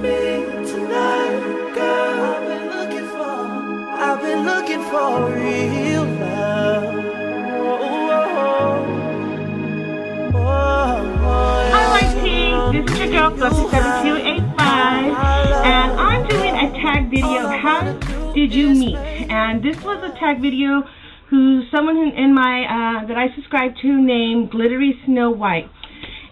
me tonight, girl. I've been looking for real love. Hi, wifey. This is your girl, Fluffy7285, and I'm doing a tag video of how did you meet? And this was a tag video someone in my that I subscribe to named GlitterySnowWhite.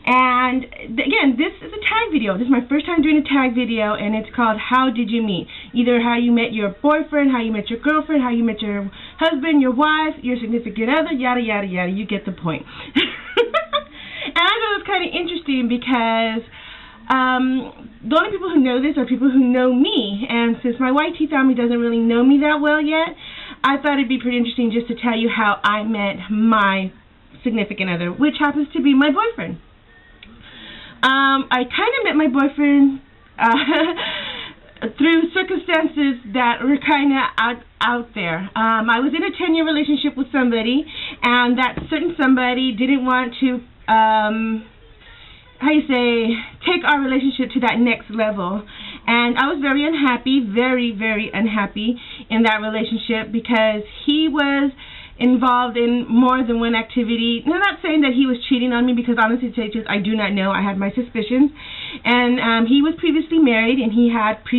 And again, this is a tag video. This is my first time doing a tag video, and it's called How Did You Meet? Either how you met your boyfriend, how you met your girlfriend, how you met your husband, your wife, your significant other, yada, yada, yada. You get the point. And I thought it was kind of interesting because the only people who know this are people who know me. And since my wifey family doesn't really know me that well yet, I thought it'd be pretty interesting just to tell you how I met my significant other, which happens to be my boyfriend. I kind of met my boyfriend through circumstances that were kind of out there. I was in a 10-year relationship with somebody, and that certain somebody didn't want to, take our relationship to that next level. And I was very unhappy, very, very unhappy in that relationship because he was involved in more than one activity. And I'm not saying that he was cheating on me because honestly, to tell you the truth, I do not know. I had my suspicions. And he was previously married, and he had 5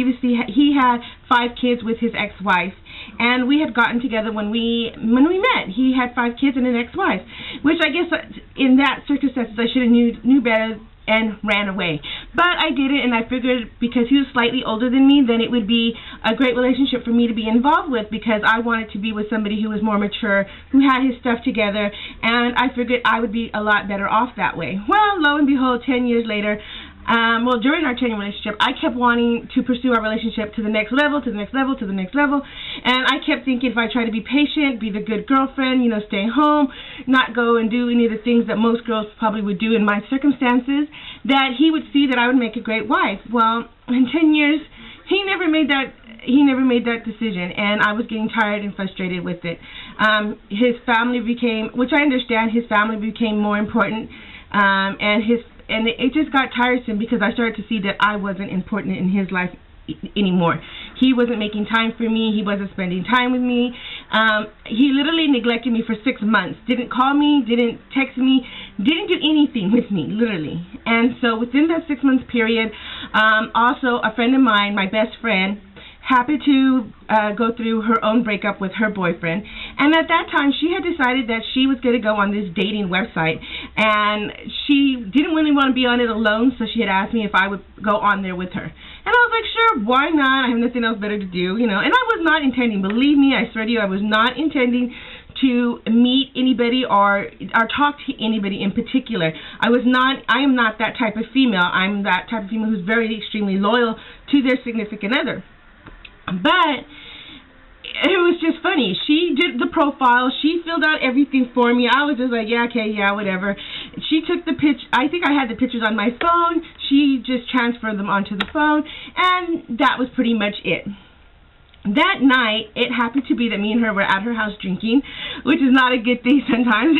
kids with his ex-wife. And we had gotten together when we met. He had 5 kids and an ex-wife, which I guess in that circumstances I should have knew better and ran away. But I did it, and I figured because he was slightly older than me, then it would be a great relationship for me to be involved with because I wanted to be with somebody who was more mature, who had his stuff together, and I figured I would be a lot better off that way. Well, lo and behold, 10 years later, during our 10-year relationship, I kept wanting to pursue our relationship to the next level, to the next level, to the next level, and I kept thinking if I try to be patient, be the good girlfriend, stay home, not go and do any of the things that most girls probably would do in my circumstances, that he would see that I would make a great wife. Well, in 10 years, he never made that decision, and I was getting tired and frustrated with it. His family became, which I understand, his family became more important, and it just got tiresome because I started to see that I wasn't important in his life anymore. He wasn't making time for me. He wasn't spending time with me. He literally neglected me for 6 months. Didn't call me, didn't text me, didn't do anything with me, literally. And so within that 6 month period, also a friend of mine, my best friend, happened to go through her own breakup with her boyfriend, and at that time she had decided that she was going to go on this dating website, and she didn't really want to be on it alone, so she had asked me if I would go on there with her. And I was like, sure, why not? I have nothing else better to do, and I was not intending, believe me, I swear to you, I was not intending to meet anybody or talk to anybody in particular. I am not that type of female. I'm that type of female who's very extremely loyal to their significant other. But it was just funny. She did the profile. She filled out everything for me. I was just like, yeah, okay, yeah, whatever. She took the picture. I think I had the pictures on my phone. She just transferred them onto the phone, and that was pretty much it. That night, it happened to be that me and her were at her house drinking, which is not a good thing sometimes.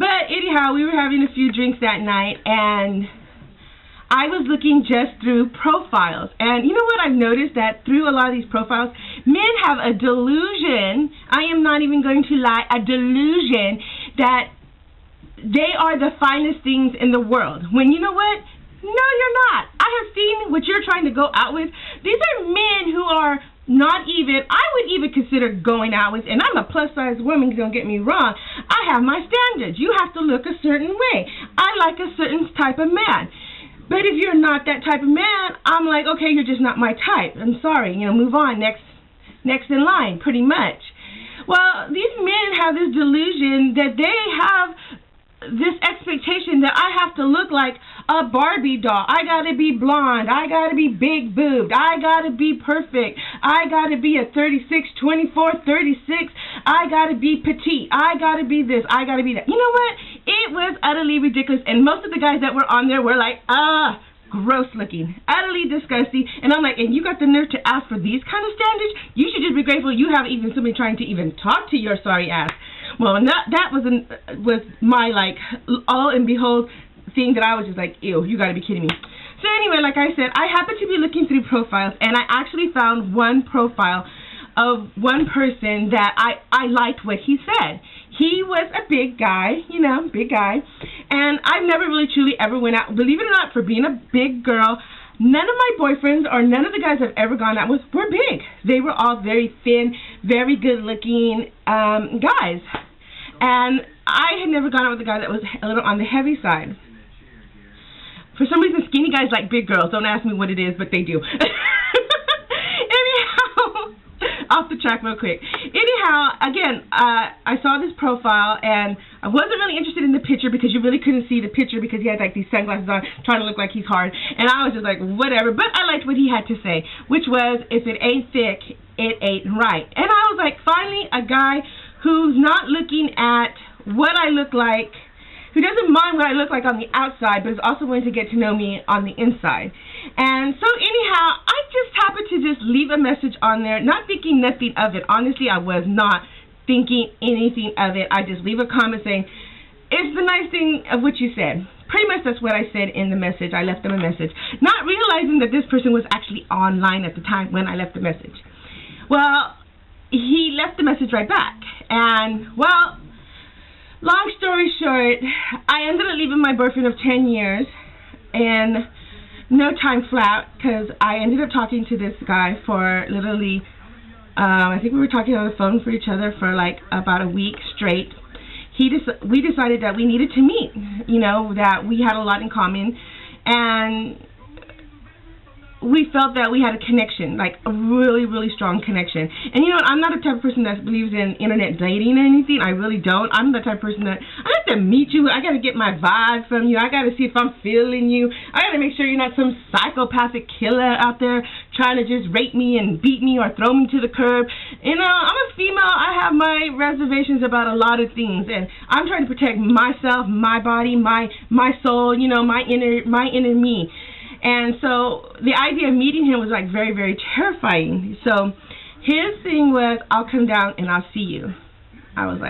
But anyhow, we were having a few drinks that night, and I was looking just through profiles, and you know what I've noticed? That through a lot of these profiles, men have a delusion, I am not even going to lie, a delusion that they are the finest things in the world. When you know what? No, you're not. I have seen what you're trying to go out with. These are men who are not even, I would even consider going out with, and I'm a plus-size woman, don't get me wrong. I have my standards. You have to look a certain way. I like a certain type of man. But if you're not that type of man, I'm like, okay, you're just not my type. I'm sorry, move on, next in line, pretty much. Well, these men have this delusion that they have this expectation that I have to look like a Barbie doll. I gotta be blonde. I gotta be big boobed. I gotta be perfect. I gotta be a 36, 24, 36. I gotta be petite. I gotta be this. I gotta be that. You know what? It was utterly ridiculous, and most of the guys that were on there were like, gross looking, utterly disgusting. And I'm like, and you got the nerve to ask for these kind of standards? You should just be grateful you have even somebody trying to even talk to your sorry ass. Well, that was my, like, all and behold thing that I was just like, ew, you got to be kidding me. So anyway, like I said, I happened to be looking through profiles, and I actually found one profile of one person that I liked what he said. He was a big guy, you know, big guy, and I've never really truly ever went out, believe it or not, for being a big girl. None of my boyfriends or none of the guys I've ever gone out with were big. They were all very thin, very good-looking guys, and I had never gone out with a guy that was a little on the heavy side. For some reason, skinny guys like big girls. Don't ask me what it is, but they do. Anyhow, off the track real quick. Anyhow, again, I saw this profile, and I wasn't really interested in the picture because you really couldn't see the picture because he had like these sunglasses on, trying to look like he's hard. And I was just like, whatever. But I liked what he had to say, which was, if it ain't thick, it ain't right. And I was like, finally, a guy who's not looking at what I look like, who doesn't mind what I look like on the outside, but is also willing to get to know me on the inside. And so anyhow, I just happened to just leave a message on there, not thinking nothing of it. Honestly, I was not thinking anything of it. I just leave a comment saying, it's the nice thing of what you said. Pretty much that's what I said in the message. I left them a message, not realizing that this person was actually online at the time when I left the message. Well, he left the message right back. And, well, long story short, I ended up leaving my boyfriend of 10 years in no time flat because I ended up talking to this guy for literally, I think we were talking on the phone for each other for like about a week straight. We decided that we needed to meet, you know, that we had a lot in common, and we felt that we had a connection, like a really, really strong connection. And you know what, I'm not the type of person that believes in internet dating or anything. I really don't. I'm the type of person that I have to meet you. I got to get my vibe from you. I got to see if I'm feeling you. I got to make sure you're not some psychopathic killer out there trying to just rape me and beat me or throw me to the curb. You know, I'm a female. I have my reservations about a lot of things, and I'm trying to protect myself, my body, my soul, you know, my inner me. And so the idea of meeting him was like very, very terrifying. So his thing was, I'll come down and I'll see you. I was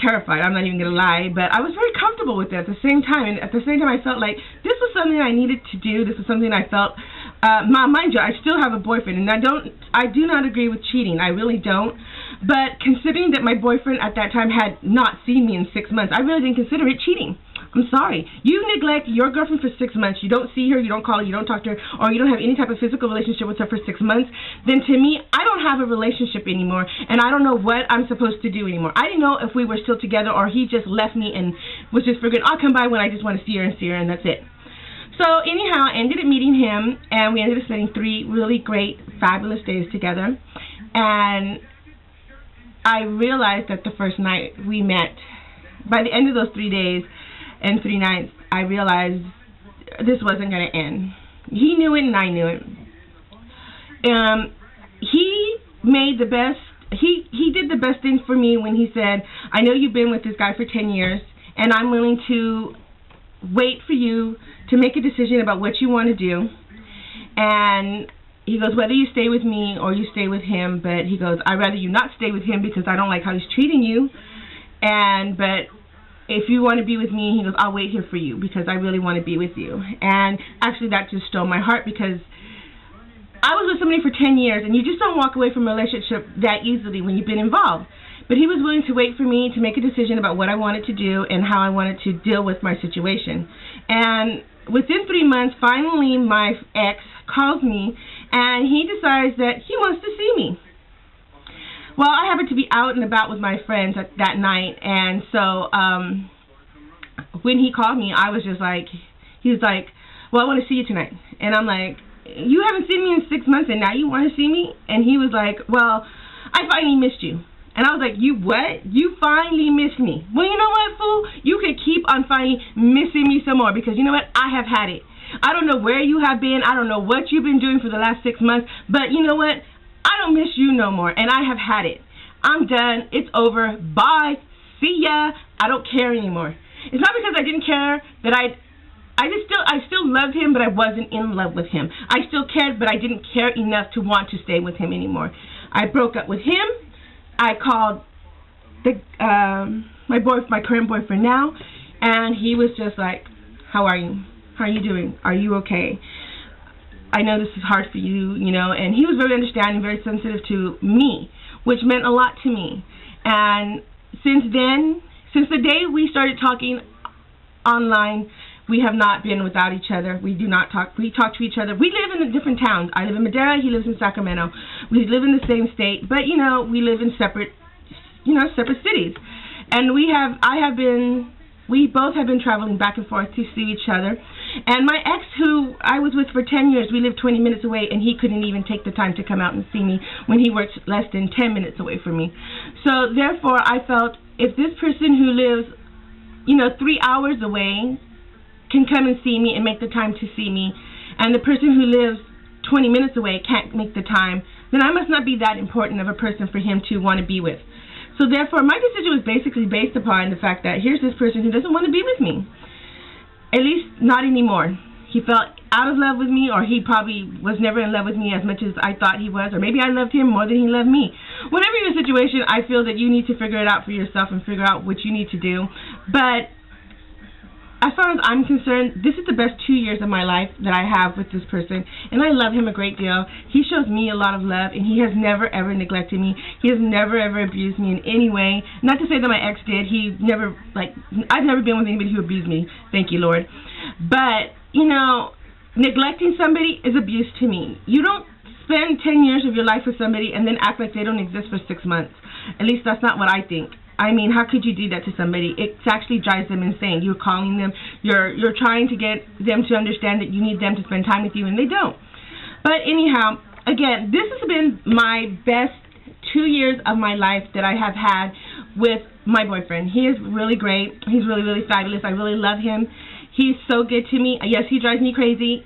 terrified, I'm not even going to lie, but I was very comfortable with it at the same time. And at the same time, I felt like this was something I needed to do. This was something I felt, mind you, I still have a boyfriend, and I do not agree with cheating. I really don't. But considering that my boyfriend at that time had not seen me in 6 months, I really didn't consider it cheating. I'm sorry. You neglect your girlfriend for 6 months, you don't see her, you don't call her, you don't talk to her, or you don't have any type of physical relationship with her for 6 months, then to me, I don't have a relationship anymore, and I don't know what I'm supposed to do anymore. I didn't know if we were still together or he just left me and was just figuring, I'll come by when I just want to see her, and that's it. So anyhow, I ended up meeting him, and we ended up spending 3 really great, fabulous days together, and I realized that the first night we met, by the end of those 3 days and 3 nights, I realized this wasn't going to end. He knew it and I knew it. He made the best, he did the best thing for me when he said, I know you've been with this guy for 10 years, and I'm willing to wait for you to make a decision about what you want to do. And he goes, whether you stay with me or you stay with him, but he goes, I'd rather you not stay with him because I don't like how he's treating you. But if you want to be with me, he goes, I'll wait here for you because I really want to be with you. And actually that just stole my heart because I was with somebody for 10 years, and you just don't walk away from a relationship that easily when you've been involved. But he was willing to wait for me to make a decision about what I wanted to do and how I wanted to deal with my situation. And within 3 months, finally my ex calls me, and he decides that he wants to see me. Well, I happened to be out and about with my friends that night, and so when he called me, I was just like, he was like, well, I want to see you tonight. And I'm like, you haven't seen me in 6 months, and now you want to see me? And he was like, well, I finally missed you. And I was like, you what? You finally missed me. Well, you know what, fool? You could keep on finally missing me some more because you know what? I have had it. I don't know where you have been. I don't know what you've been doing for the last 6 months, but you know what? I don't miss you no more, and I have had it. I'm done. It's over. Bye. See ya. I don't care anymore. It's not because I didn't care that I still loved him, but I wasn't in love with him. I still cared, but I didn't care enough to want to stay with him anymore. I broke up with him. I called my current boyfriend now, and he was just like, how are you? How are you doing? Are you okay? I know this is hard for you, you know, and he was very understanding, very sensitive to me, which meant a lot to me. And since then, since the day we started talking online, we have not been without each other. We do not talk. We talk to each other. We live in different towns. I live in Madera. He lives in Sacramento. We live in the same state, but, you know, we live in separate, you know, separate cities. And we both have been traveling back and forth to see each other. And my ex, who I was with for 10 years, we lived 20 minutes away, and he couldn't even take the time to come out and see me when he works less than 10 minutes away from me. So, therefore, I felt if this person who lives, you know, 3 hours away can come and see me and make the time to see me, and the person who lives 20 minutes away can't make the time, then I must not be that important of a person for him to want to be with. So therefore, my decision was basically based upon the fact that here's this person who doesn't want to be with me. At least not anymore. He felt out of love with me, or he probably was never in love with me as much as I thought he was, or maybe I loved him more than he loved me. Whatever your situation, I feel that you need to figure it out for yourself and figure out what you need to do. But as far as I'm concerned, this is the best 2 years of my life that I have with this person, and I love him a great deal. He shows me a lot of love, and he has never, ever neglected me. He has never, ever abused me in any way. Not to say that my ex did. He never, I've never been with anybody who abused me. Thank you, Lord. But, you know, neglecting somebody is abuse to me. You don't spend 10 years of your life with somebody and then act like they don't exist for 6 months. At least that's not what I think. I mean, how could you do that to somebody? It actually drives them insane. You're calling them, you're trying to get them to understand that you need them to spend time with you, and they don't. But anyhow, again, this has been my best 2 years of my life that I have had with my boyfriend. He is really great. He's really, really fabulous. I really love him. He's so good to me. Yes, he drives me crazy,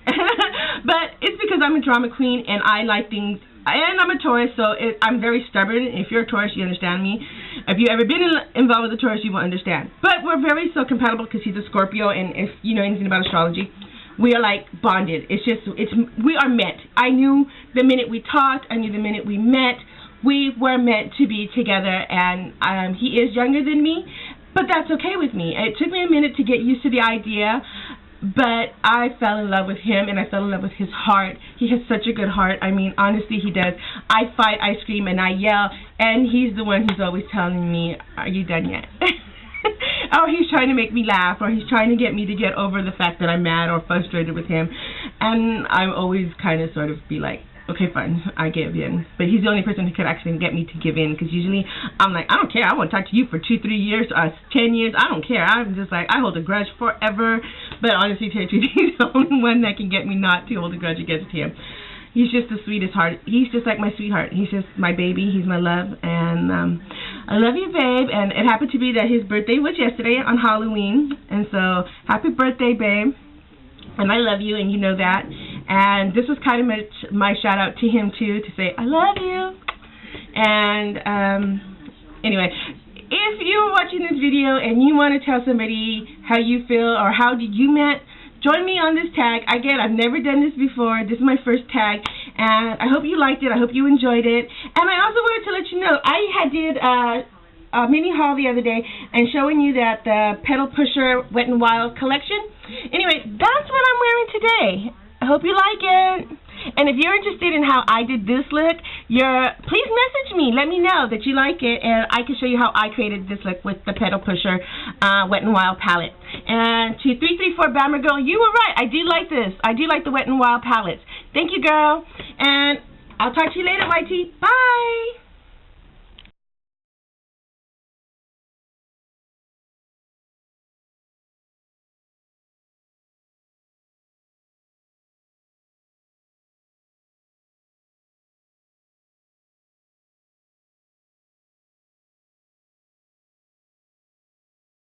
but it's because I'm a drama queen and I like things. And I'm a Taurus, so I'm very stubborn. If you're a Taurus, you understand me. If you've ever been involved with a Taurus, you will understand. But we're very so compatible because he's a Scorpio, and if you know anything about astrology, we are like bonded. We are met. I knew the minute we talked, I knew the minute we met, we were meant to be together. And he is younger than me, but that's okay with me. It took me a minute to get used to the idea. But I fell in love with him, and I fell in love with his heart. He has such a good heart. I mean, honestly, he does. I fight, I scream, and I yell, and he's the one who's always telling me, are you done yet? Or he's trying to make me laugh, or he's trying to get me to get over the fact that I'm mad or frustrated with him. And I'm always kind of sort of be like, okay, fine, I give in. But he's the only person who could actually get me to give in, because usually I'm like, I don't care. I want to talk to you for 2, 3 years, 10 years. I don't care. I'm just like, I hold a grudge forever. But honestly, he's the only one that can get me not to hold a grudge against him. He's just the sweetest heart. He's just like my sweetheart. He's just my baby. He's my love. And I love you, babe. And it happened to be that his birthday was yesterday on Halloween. And so, happy birthday, babe. And I love you, and you know that. And this was kind of my shout out to him too, to say I love you. And anyway, if you're watching this video and you want to tell somebody how you feel or how did you met, join me on this tag. Again, I've never done this before. This is my first tag, and I hope you liked it. I hope you enjoyed it. And I also wanted to let you know I did a mini haul the other day and showing you that the Petal Pusher Wet n Wild collection. Anyway, that's what I'm wearing today. I hope you like it. And if you're interested in how I did this look, please message me. Let me know that you like it, and I can show you how I created this look with the Petal Pusher Wet n Wild palette. And to 334 Bammer Girl, you were right. I do like this. I do like the Wet n Wild palettes. Thank you, girl. And I'll talk to you later, YT. Bye.